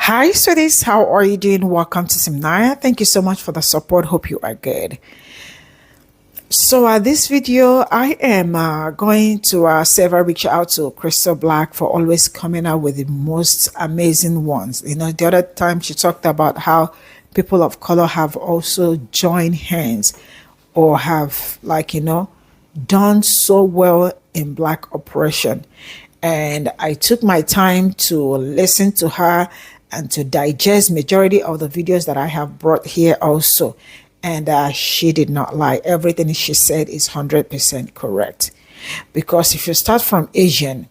Hi, sweeties. How are you doing? Welcome to Simnaya. Thank you so much for the support. Hope you are good. So, this video, I am going to say a very big shout out to Crystal Black for always coming out with the most amazing ones. You know, the other time she talked about how people of color have also joined hands or have, done so well in Black oppression. And I took my time to listen to her and to digest majority of the videos that I have brought here also. And she did not lie. Everything she said is 100% correct. Because if you start from Asian,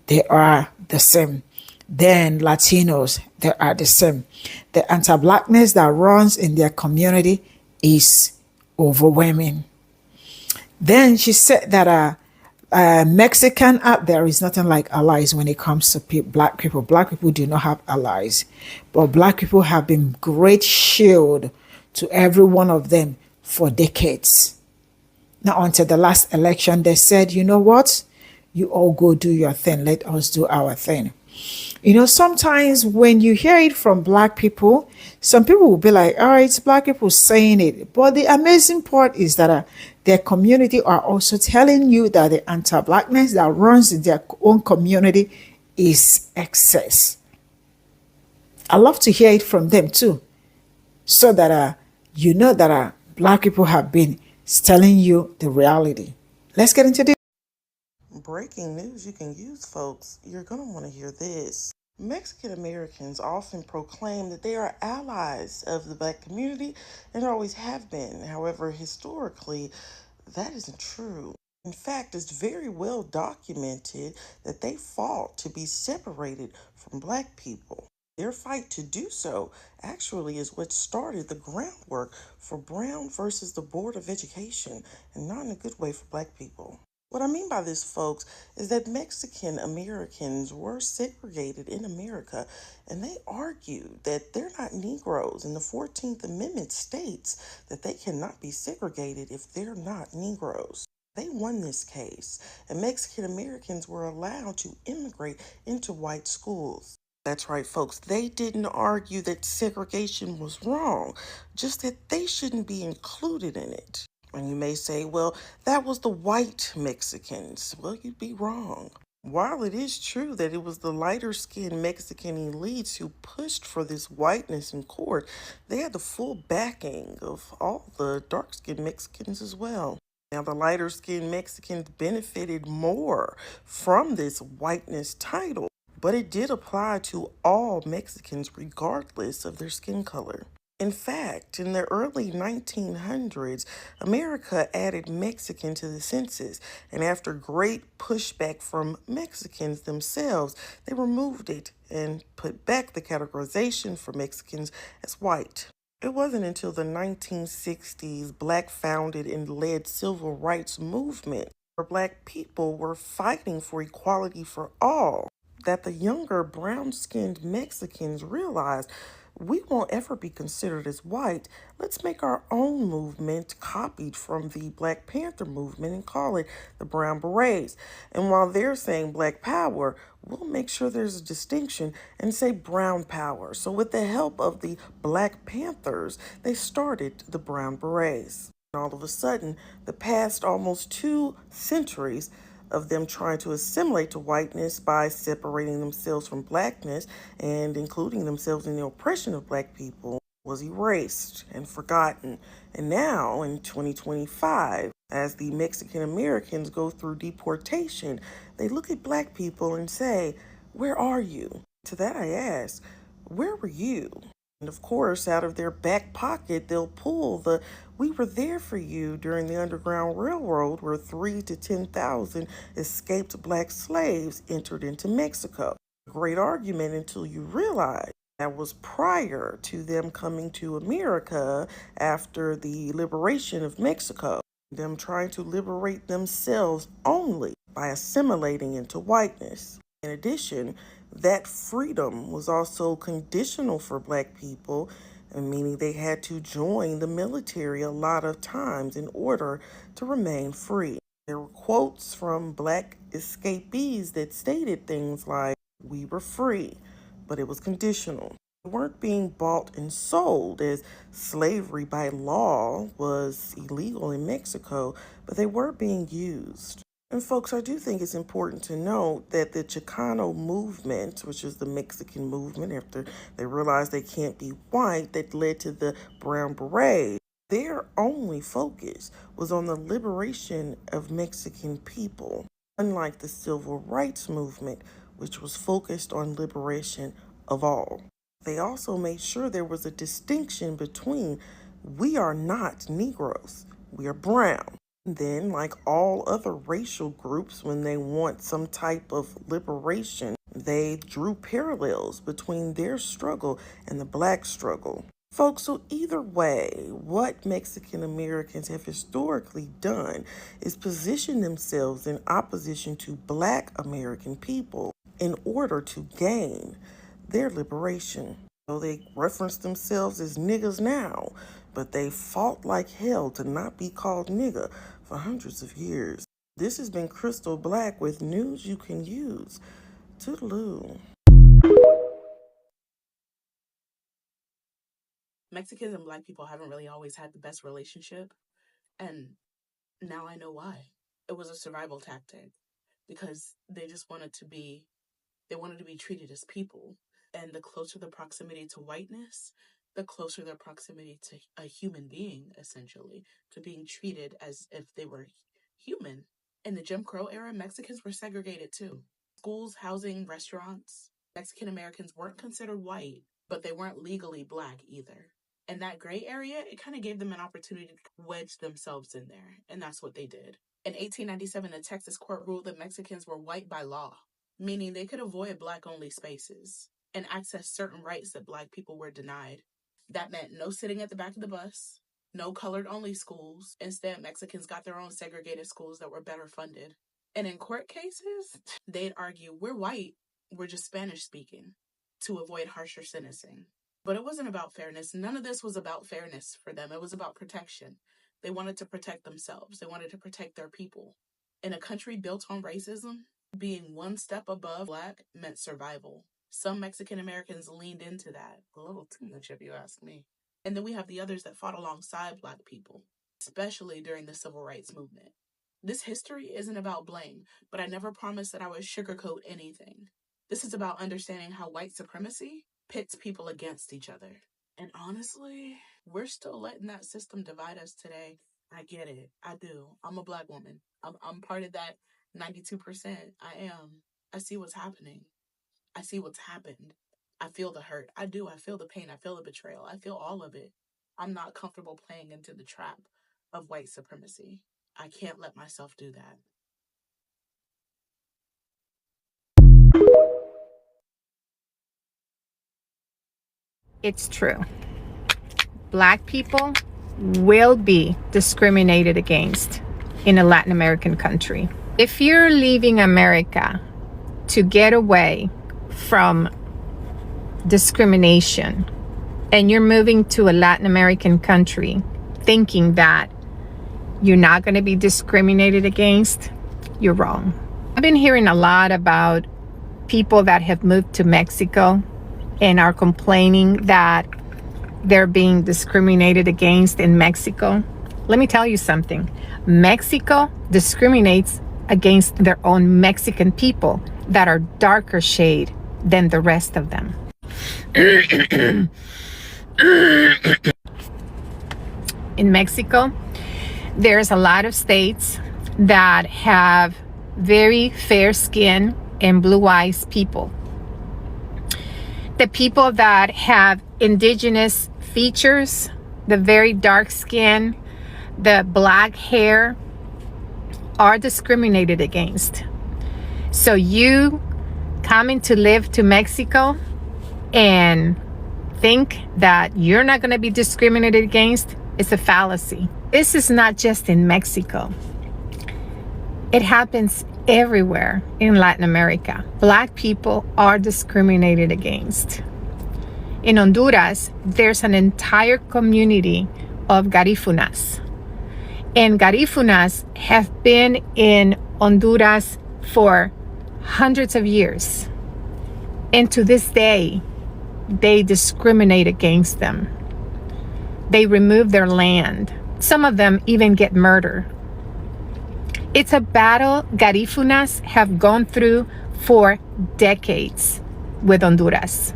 they are the same. Then Latinos, they are the same. The anti-blackness that runs in their community is overwhelming. Then she said that Mexican out there is nothing like allies when it comes to black people. Black people do not have allies, but black people have been great shield to every one of them for decades. Now, until the last election, they said, you know what? You all go do your thing. Let us do our thing. You know, sometimes when you hear it from black people, some people will be like, all right, it's black people saying it. But the amazing part is that their community are also telling you that the anti-blackness that runs in their own community is excess. I love to hear it from them too, so that you know that black people have been telling you the reality. Let's get into this. Breaking news you can use, folks. You're going to want to hear this. Mexican Americans often proclaim that they are allies of the black community and always have been. However, historically, that isn't true. In fact, it's very well documented that they fought to be separated from black people. Their fight to do so actually is what started the groundwork for Brown versus the Board of Education, and not in a good way for black people. What I mean by this, folks, is that Mexican Americans were segregated in America, and they argued that they're not Negroes, and the 14th Amendment states that they cannot be segregated if they're not Negroes. They won this case, and Mexican Americans were allowed to immigrate into white schools. That's right, folks. They didn't argue that segregation was wrong, just that they shouldn't be included in it. And you may say, well, that was the white Mexicans. Well, you'd be wrong. While it is true that it was the lighter-skinned Mexican elites who pushed for this whiteness in court, they had the full backing of all the dark-skinned Mexicans as well. Now, the lighter-skinned Mexicans benefited more from this whiteness title, but it did apply to all Mexicans regardless of their skin color. In fact, in the early 1900s, America added Mexican to the census, and after great pushback from Mexicans themselves, they removed it and put back the categorization for Mexicans as white. It wasn't until the 1960s Black founded and led civil rights movement, where Black people were fighting for equality for all, that the younger brown-skinned Mexicans realized we won't ever be considered as white. Let's make our own movement copied from the Black Panther movement and call it the Brown Berets. And while they're saying Black Power, we'll make sure there's a distinction and say Brown Power. So with the help of the Black Panthers, they started the Brown Berets. And all of a sudden, the past almost 2 centuries of them trying to assimilate to whiteness by separating themselves from blackness and including themselves in the oppression of black people was erased and forgotten. And now in 2025, as the Mexican Americans go through deportation, they look at black people and say, "Where are you?" To that I ask, where were you? And of course, out of their back pocket, they'll pull the "we were there for you" during the Underground Railroad, where 3 to 10,000 escaped black slaves entered into Mexico. Great argument until you realize that was prior to them coming to America after the liberation of Mexico, them trying to liberate themselves only by assimilating into whiteness. In addition, that freedom was also conditional for black people, meaning they had to join the military a lot of times in order to remain free. There were quotes from black escapees that stated things like, "We were free, but it was conditional." They weren't being bought and sold, as slavery by law was illegal in Mexico, but they were being used. And folks, I do think it's important to note that the Chicano movement, which is the Mexican movement after they realized they can't be white, that led to the brown beret, their only focus was on the liberation of Mexican people, unlike the civil rights movement, which was focused on liberation of all. They also made sure there was a distinction between we are not Negroes, we are brown. Then, like all other racial groups, when they want some type of liberation, they drew parallels between their struggle and the black struggle. Folks, so either way, what Mexican Americans have historically done is position themselves in opposition to black American people in order to gain their liberation. So they reference themselves as niggas now, but they fought like hell to not be called nigga for hundreds of years. This has been Crystal Black with news you can use. Toodaloo. Mexicans and black people haven't really always had the best relationship, and now I know why. It was a survival tactic because they wanted to be treated as people. And the closer the proximity to whiteness, the closer their proximity to a human being, essentially, to being treated as if they were human. In the Jim Crow era, Mexicans were segregated too. Schools, housing, restaurants. Mexican Americans weren't considered white, but they weren't legally black either. In that gray area, it kind of gave them an opportunity to wedge themselves in there, and that's what they did. In 1897, the Texas court ruled that Mexicans were white by law, meaning they could avoid black-only spaces and access certain rights that black people were denied. That meant no sitting at the back of the bus, no colored-only schools. Instead, Mexicans got their own segregated schools that were better funded. And in court cases, they'd argue, we're white, we're just Spanish-speaking, to avoid harsher sentencing. But it wasn't about fairness. None of this was about fairness for them. It was about protection. They wanted to protect themselves. They wanted to protect their people. In a country built on racism, being one step above black meant survival. Some Mexican Americans leaned into that. A little too much, if you ask me. And then we have the others that fought alongside black people, especially during the civil rights movement. This history isn't about blame, but I never promised that I would sugarcoat anything. This is about understanding how white supremacy pits people against each other. And honestly, we're still letting that system divide us today. I get it. I do. I'm a black woman. I'm part of that 92%. I am. I see what's happening. I see what's happened. I feel the hurt. I do. I feel the pain. I feel the betrayal. I feel all of it. I'm not comfortable playing into the trap of white supremacy. I can't let myself do that. It's true. Black people will be discriminated against in a Latin American country. If you're leaving America to get away from discrimination and you're moving to a Latin American country thinking that you're not going to be discriminated against, you're wrong. I've been hearing a lot about people that have moved to Mexico and are complaining that they're being discriminated against in Mexico. Let me tell you something. Mexico discriminates against their own Mexican people that are darker shade than the rest of them. In Mexico, there's a lot of states that have very fair skin and blue eyes people. The people that have indigenous features, the very dark skin, the black hair, are discriminated against. So you coming to live to Mexico and think that you're not going to be discriminated against is a fallacy. This is not just in Mexico. It happens everywhere in Latin America. Black people are discriminated against. In Honduras, there's an entire community of Garifunas. And Garifunas have been in Honduras for hundreds of years. And to this day, they discriminate against them. They remove their land. Some of them even get murdered. It's a battle Garifunas have gone through for decades with Honduras,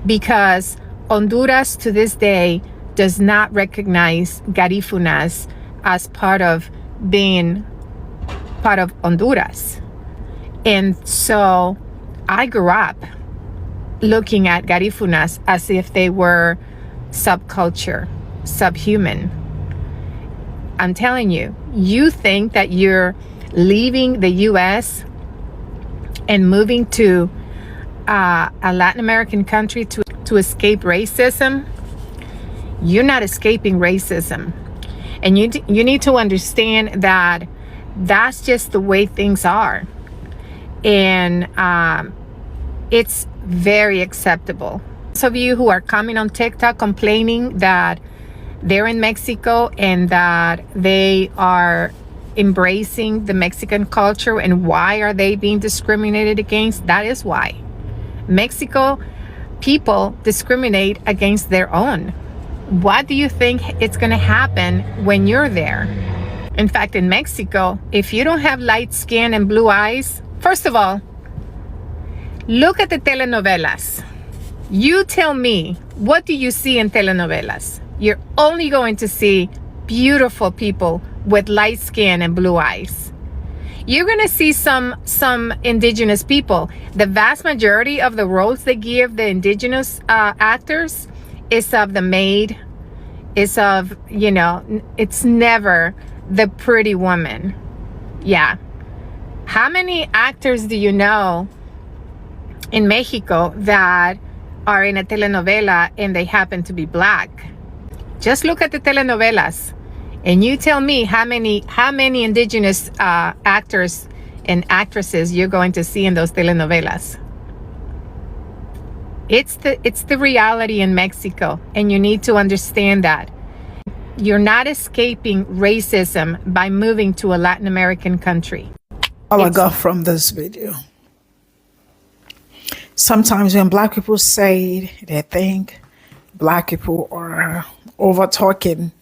because Honduras to this day does not recognize Garifunas as part of being part of Honduras. And so I grew up looking at Garifunas as if they were subculture, subhuman. I'm telling you, you think that you're leaving the US and moving to a Latin American country to escape racism? You're not escaping racism. And you need to understand that that's just the way things are. And it's very acceptable. Those of you who are coming on TikTok complaining that they're in Mexico and that they are embracing the Mexican culture, and why are they being discriminated against? That is why. Mexico people discriminate against their own. What do you think it's going to happen when you're there? In fact, in Mexico, if you don't have light skin and blue eyes, first of all, look at the telenovelas. You tell me, what do you see in telenovelas? You're only going to see beautiful people with light skin and blue eyes. You're going to see some indigenous people. The vast majority of the roles they give the indigenous actors is of the maid, is of, it's never the pretty woman. Yeah. How many actors do you know in Mexico that are in a telenovela and they happen to be black? Just look at the telenovelas and you tell me how many indigenous actors and actresses you're going to see in those telenovelas. It's the reality in Mexico, and you need to understand that. You're not escaping racism by moving to a Latin American country. All I got from this video. Sometimes when black people say they think black people are over talking,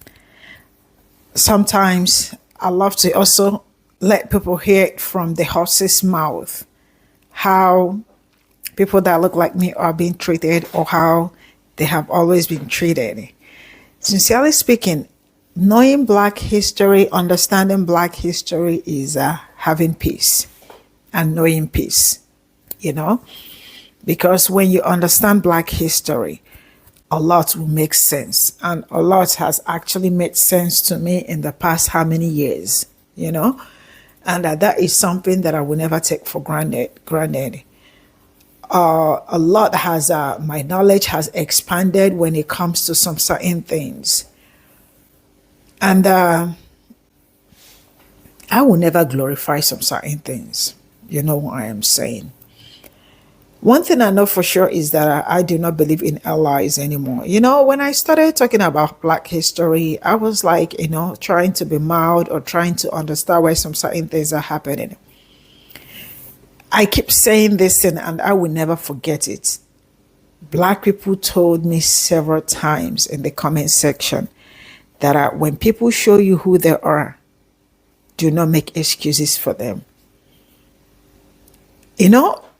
sometimes I love to also let people hear it from the horse's mouth, how people that look like me are being treated, or how they have always been treated. Sincerely speaking, knowing black history, understanding black history is having peace and knowing peace, because when you understand black history, a lot will make sense. And a lot has actually made sense to me in the past how many years, and that is something that I will never take for granted. A lot has, my knowledge has expanded when it comes to some certain things. And I will never glorify some certain things. You know what I am saying? One thing I know for sure is that I do not believe in allies anymore. When I started talking about black history, I was like, trying to be mild or trying to understand why some certain things are happening. I keep saying this and I will never forget it. Black people told me several times in the comment section that when people show you who they are, do not make excuses for them.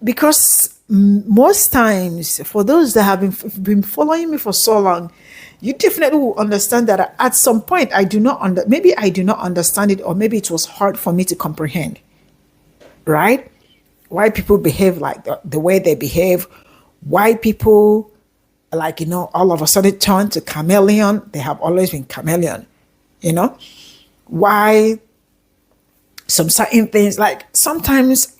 Because most times, for those that have been following me for so long, you definitely will understand that at some point maybe I do not understand it, or maybe it was hard for me to comprehend, right? Why people behave like the way they behave, why people all of a sudden turn to chameleon. They have always been chameleon, why some certain things, sometimes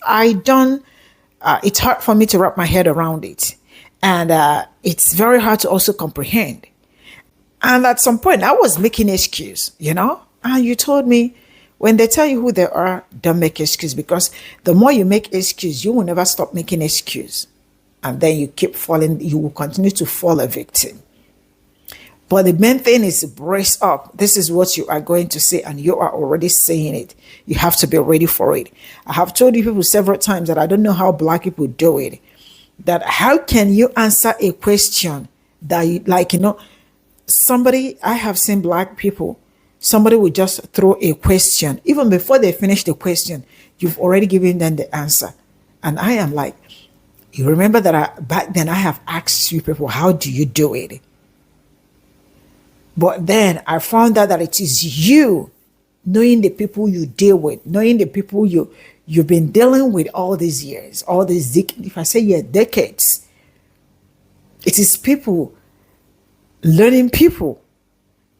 it's hard for me to wrap my head around it. And it's very hard to also comprehend. And at some point, I was making excuse, and you told me, when they tell you who they are, don't make excuse, because the more you make excuse, you will never stop making excuse. And then you will continue to fall a victim. But the main thing is to brace up. This is what you are going to say, and you are already saying it. You have to be ready for it. I have told you people several times that I don't know how black people do it. that how can you answer a question that you like, somebody, I have seen Black people, somebody would just throw a question. Even before they finish the question, you've already given them the answer. And I am like, you remember that back then I have asked you people, how do you do it? But then I found out that it is you, knowing the people you deal with, knowing the people you've been dealing with all these years, all these, if I say decades. It is people, learning people,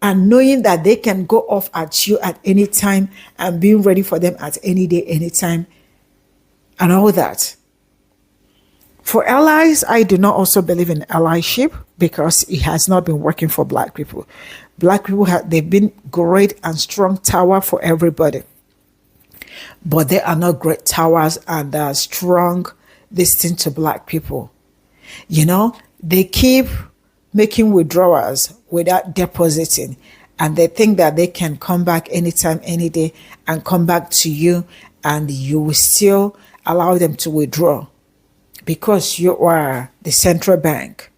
and knowing that they can go off at you at any time and being ready for them at any day, any time, and all that. For allies, I do not also believe in allyship because it has not been working for Black people. Black people they've been great and strong tower for everybody, but they are not great towers and strong listening to Black people. They keep making withdrawals without depositing, and they think that they can come back anytime, any day, and come back to you, and you will still allow them to withdraw because you are the central bank.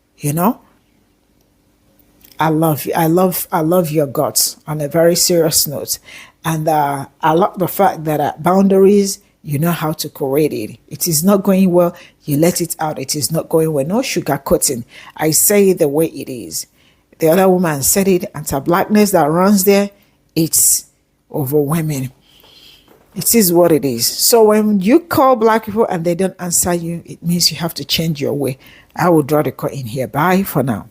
I love you. I love your guts on a very serious note. And I love the fact that boundaries, you know how to create it. It is not going well, you let it out. It is not going well. No sugarcoating. I say it the way it is. The other woman said it, anti-Blackness that runs there, it's overwhelming. It is what it is. So when you call Black people and they don't answer you, it means you have to change your way. I will draw the curtain here. Bye for now.